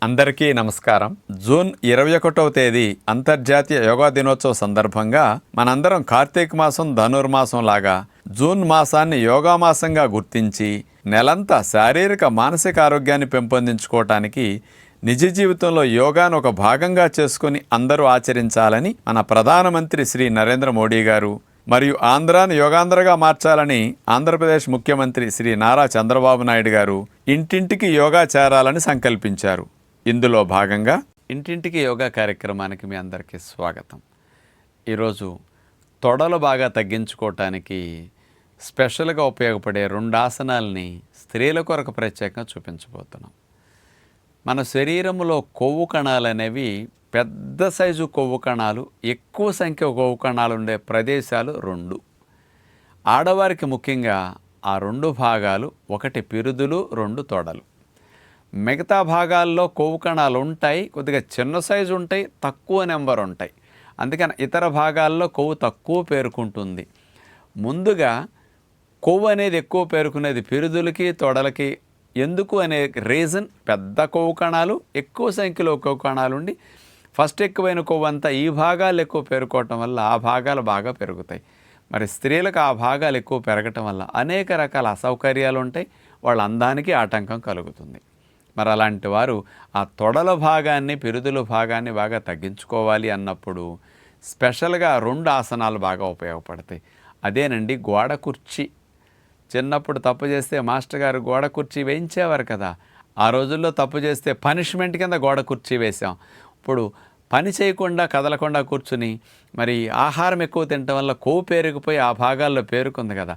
అందరికీ నమస్కారం. జూన్ 21వ తేదీ అంతర్జాతీయ యోగా దినోత్సవ సందర్భంగా మనందరం కార్తీక మాసం ధనుర్మాసం లాగా జూన్ మాసాన్ని యోగా మాసంగా గుర్తించి నెలంతా శారీరక మానసిక ఆరోగ్యాన్ని పెంపొందించుకోవటానికి నిజ జీవితంలో యోగాను ఒక భాగంగా చేసుకుని అందరూ ఆచరించాలని మన ప్రధానమంత్రి శ్రీ నరేంద్ర మోడీ గారు మరియు ఆంధ్రాను యోగాంధ్రగా మార్చాలని ఆంధ్రప్రదేశ్ ముఖ్యమంత్రి శ్రీ నారా చంద్రబాబు నాయుడు గారు ఇంటింటికి యోగా చేరాలని సంకల్పించారు. ఇందులో భాగంగా ఇంటింటికి యోగా కార్యక్రమానికి మీ అందరికీ స్వాగతం. ఈరోజు తొడలు బాగా తగ్గించుకోవటానికి స్పెషల్గా ఉపయోగపడే 2 ఆసనాలని స్త్రీల కొరకు ప్రత్యేకంగా చూపించబోతున్నాం. మన శరీరంలో కొవ్వు కణాలు అనేవి పెద్ద సైజు కొవ్వు కణాలు, ఎక్కువ సంఖ్య కొవ్వు కణాలు ఉండే ప్రదేశాలు 2. ఆడవారికి ముఖ్యంగా ఆ 2 భాగాలు, ఒకటి పిరుదులు, 2 తొడలు. మిగతా భాగాల్లో కొవ్వు కణాలు ఉంటాయి, కొద్దిగా చిన్న సైజు ఉంటాయి, తక్కువ నెంబర్ ఉంటాయి. అందుకని ఇతర భాగాల్లో కొవ్వు తక్కువ పేరుకుంటుంది. ముందుగా కొవ్వు అనేది ఎక్కువ పేరుకునేది పిరుదులకి, తొడలకి. ఎందుకు అనే రీజన్, పెద్ద కొవ్వు కణాలు, ఎక్కువ సంఖ్యలో కొవ్వు కణాలు ఉండి ఫస్ట్ ఎక్కువైన కొవ్వు అంతా ఈ భాగాలు ఎక్కువ పేరుకోవటం వల్ల ఆ భాగాలు బాగా పెరుగుతాయి. మరి స్త్రీలకు ఆ భాగాలు ఎక్కువ పెరగటం వల్ల అనేక రకాల అసౌకర్యాలు ఉంటాయి, వాళ్ళ అందానికి ఆటంకం కలుగుతుంది. మరి అలాంటి వారు ఆ తొడల భాగాన్ని, పిరుదుల భాగాన్ని బాగా తగ్గించుకోవాలి అన్నప్పుడు స్పెషల్గా 2 ఆసనాలు బాగా ఉపయోగపడతాయి. అదేనండి గోడ కుర్చీ. చిన్నప్పుడు తప్పు చేస్తే మాస్టర్ గారు గోడ కుర్చీ వేయించేవారు కదా. ఆ రోజుల్లో తప్పు చేస్తే పనిష్మెంట్ కింద గోడ కుర్చీ వేసాం. ఇప్పుడు పని చేయకుండా కదలకుండా కూర్చుని మరి ఆహారం ఎక్కువ తినటం వల్ల కొవ్వు పేరుకుపోయి ఆ భాగాల్లో పేరుకుంది కదా.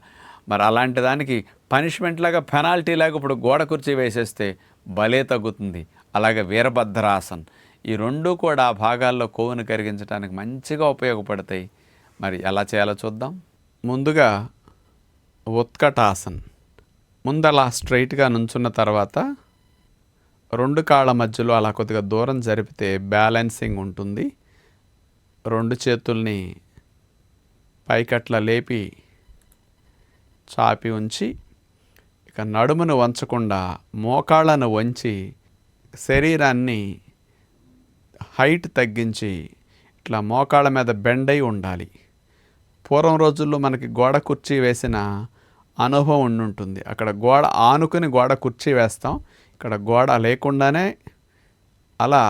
మరి అలాంటి దానికి పనిష్మెంట్ లాగా, పెనాల్టీ లాగా ఇప్పుడు గోడ కుర్చీ వేసేస్తే భలే తగ్గుతుంది. అలాగే వీరభద్రాసన్, ఈ 2 కూడా ఆ భాగాల్లో కొవ్వును కరిగించడానికి మంచిగా ఉపయోగపడతాయి. మరి ఎలా చేయాలో చూద్దాం. ముందుగా ఉత్కటాసన్. ముందలా స్ట్రైట్గా నుంచున్న తర్వాత 2 కాళ్ళ మధ్యలో అలా కొద్దిగా దూరం జరిపితే బ్యాలెన్సింగ్ ఉంటుంది. 2 చేతుల్ని పైకట్లా లేపి చాపి ఉంచి, ఇక నడుమును వంచకుండా మోకాళ్ళను వంచి శరీరాన్ని హైట్ తగ్గించి ఇట్లా మోకాళ్ళ మీద బెండ్ అయి ఉండాలి. పూర్వం రోజుల్లో మనకి గోడ కుర్చీ వేసిన అనుభవం ఉండుంటుంది. అక్కడ గోడ ఆనుకుని గోడ కుర్చీ వేస్తాం, ఇక్కడ గోడ లేకుండానే అలా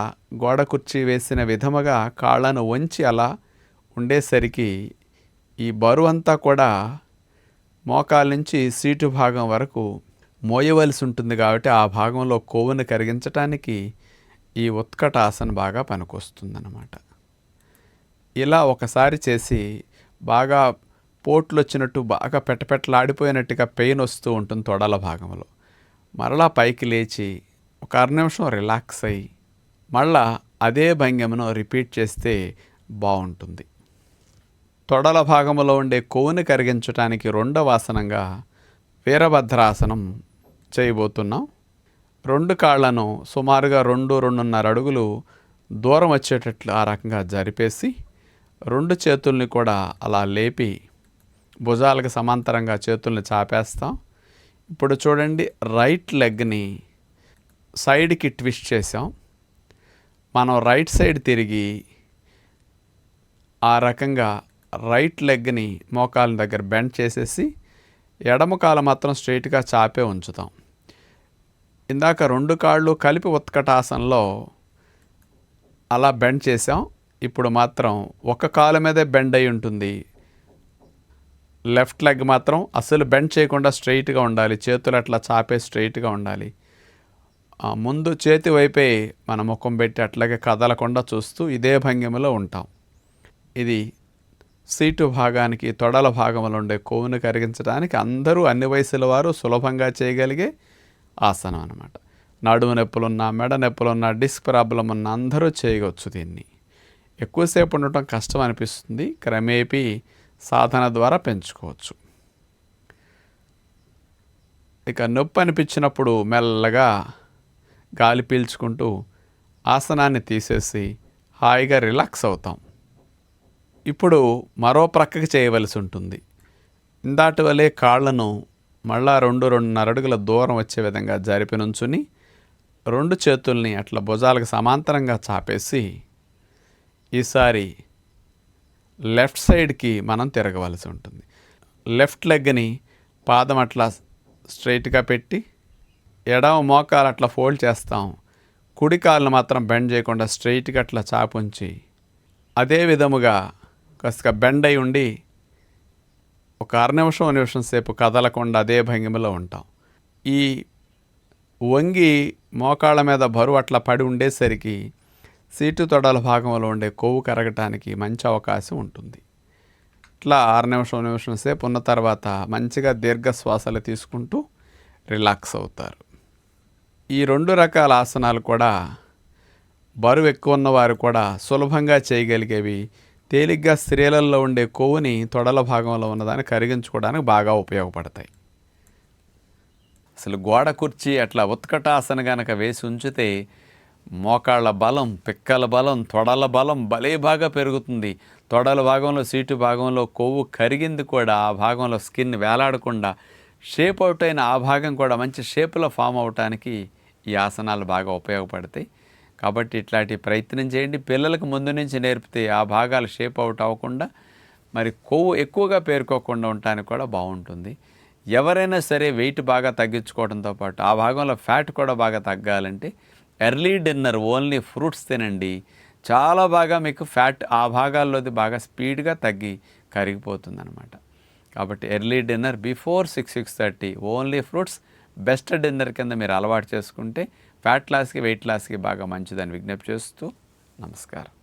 గోడ కుర్చీ వేసిన విధముగా కాళ్ళను వంచి అలా ఉండేసరికి ఈ బరువంతా కూడా మోకాల నుంచి సీటు భాగం వరకు మోయవలసి ఉంటుంది. కాబట్టి ఆ భాగంలో కొవ్వును కరిగించడానికి ఈ ఉత్కటాసన బాగా పనికొస్తుందన్నమాట. ఇలా ఒకసారి చేసి బాగా పోట్లు వచ్చినట్టు, బాగా పెట్టలాడిపోయినట్టుగా పెయిన్ వస్తూ ఉంటుంది తొడల భాగంలో. మరలా పైకి లేచి ఒక 1/2 నిమిషం రిలాక్స్ అయ్యి మళ్ళా అదే భంగిమను రిపీట్ చేస్తే బాగుంటుంది. తొడల భాగంలో ఉండే కొవ్వుని కరిగించడానికి 2వ ఆసనంగా వీరభద్రాసనం చేయబోతున్నాం. 2 కాళ్ళను సుమారుగా 2-2.5 అడుగులు దూరం వచ్చేటట్లు ఆ రకంగా జరిపేసి 2 చేతుల్ని కూడా అలా లేపి భుజాలకు సమాంతరంగా చేతుల్ని చాపేస్తాం. ఇప్పుడు చూడండి, రైట్ లెగ్ని సైడ్కి ట్విస్ట్ చేసాం. మనం రైట్ సైడ్ తిరిగి ఆ రకంగా రైట్ లెగ్ని మోకాల దగ్గర బెండ్ చేసేసి ఎడమ కాలు మాత్రం స్ట్రైట్గా చాపే ఉంచుతాం. ఇందాక 2 కాళ్ళు కలిపి ఉత్కటాసనలో అలా బెండ్ చేసాం. ఇప్పుడు మాత్రం ఒక కాలు మీదే బెండ్ అయి ఉంటుంది. లెఫ్ట్ లెగ్ మాత్రం అసలు బెండ్ చేయకుండా స్ట్రైట్గా ఉండాలి. చేతులు అట్లా చాపే స్ట్రైట్గా ఉండాలి. ముందు చేతి వైపే మన ముఖం పెట్టి అట్లాగే కదలకుండా చూస్తూ ఇదే భంగిమలో ఉంటాం. ఇది సీటు భాగానికి, తొడల భాగంలో ఉండే కొవ్వును కరిగించడానికి అందరూ, అన్ని వయసుల వారు సులభంగా చేయగలిగే ఆసనం అన్నమాట. నడుము నొప్పులున్నా, మెడ నొప్పులున్నా, డిస్క్ ప్రాబ్లం ఉన్న అందరూ చేయవచ్చు. దీన్ని ఎక్కువసేపు ఉండటం కష్టం అనిపిస్తుంది, క్రమేపీ సాధన ద్వారా పెంచుకోవచ్చు. ఇక నొప్పి అనిపించినప్పుడు మెల్లగా గాలి పీల్చుకుంటూ ఆసనాన్ని తీసేసి హాయిగా రిలాక్స్ అవుతాం. ఇప్పుడు మరో ప్రక్కకి చేయవలసి ఉంటుంది. ఇందాటి వలె కాళ్ళను మళ్ళా 2-2.5 అడుగుల దూరం వచ్చే విధంగా జరిపి నుంచుని 2 చేతుల్ని అట్లా భుజాలకు సమాంతరంగా చాపేసి ఈసారి లెఫ్ట్ సైడ్కి మనం తిరగవలసి ఉంటుంది. లెఫ్ట్ లెగ్ని పాదం అట్లా స్ట్రైట్గా పెట్టి ఎడమ మోకాలు అట్లా ఫోల్డ్ చేస్తాం. కుడి కాళ్ళను మాత్రం బెండ్ చేయకుండా స్ట్రైట్గా అట్లా చాపుంచి అదే విధముగా కాస్త బెండ్ అయి ఉండి ఒక నిమిషం సేపు కదలకుండా అదే భంగిమలో ఉంటాం. ఈ వంగి మోకాళ్ళ మీద బరువు అట్లా పడి ఉండేసరికి సీటు తొడల భాగంలో ఉండే కొవ్వు కరగటానికి మంచి అవకాశం ఉంటుంది. ఇట్లా 6 నిమిషం సేపు ఉన్న తర్వాత మంచిగా దీర్ఘశ్వాసలు తీసుకుంటూ రిలాక్స్ అవుతారు. ఈ 2 రకాల ఆసనాలు కూడా బరువు ఎక్కువ ఉన్నవారు కూడా సులభంగా చేయగలిగేవి. తేలిగ్గా స్త్రీలలో ఉండే కొవ్వుని తొడల భాగంలో ఉన్నదాన్ని కరిగించుకోవడానికి బాగా ఉపయోగపడతాయి. అసలు గోడ కుర్చీ అట్లా ఉత్కటాసన గనక వేసి ఉంచితే మోకాళ్ళ బలం, పిక్కల బలం, తొడల బలం భలే బాగా పెరుగుతుంది. తొడల భాగంలో సీటు భాగంలో కొవ్వు కరిగింది కూడా ఆ భాగంలో స్కిన్ వేలాడకుండా షేప్ అవుట్ అయిన ఆ భాగం కూడా మంచి షేప్లో ఫామ్ అవటానికి ఈ ఆసనాలు బాగా ఉపయోగపడతాయి. కాబట్టి ఇట్లాంటి ప్రయత్నం చేయండి. పిల్లలకు ముందు నుంచి నేర్పితే ఆ భాగాలు షేప్ అవుట్ అవ్వకుండా మరి కొవ్వు ఎక్కువగా పేరుకోకుండా ఉండటానికి కూడా బాగుంటుంది. ఎవరైనా సరే వెయిట్ బాగా తగ్గించుకోవడంతో పాటు ఆ భాగంలో ఫ్యాట్ కూడా బాగా తగ్గాలంటే ఎర్లీ డిన్నర్ ఓన్లీ ఫ్రూట్స్ తినండి. చాలా బాగా మీకు ఫ్యాట్ ఆ భాగాల్లోది బాగా స్పీడ్గా తగ్గి కరిగిపోతుంది అనమాట. కాబట్టి early dinner before 6-6:30 only fruits best dinner కింద మీరు అలవాటు చేసుకుంటే ఫ్యాట్ లాస్కి వెయిట్ లాస్కి బాగా మంచిదని విజ్ఞప్తి చేస్తూ నమస్కారం.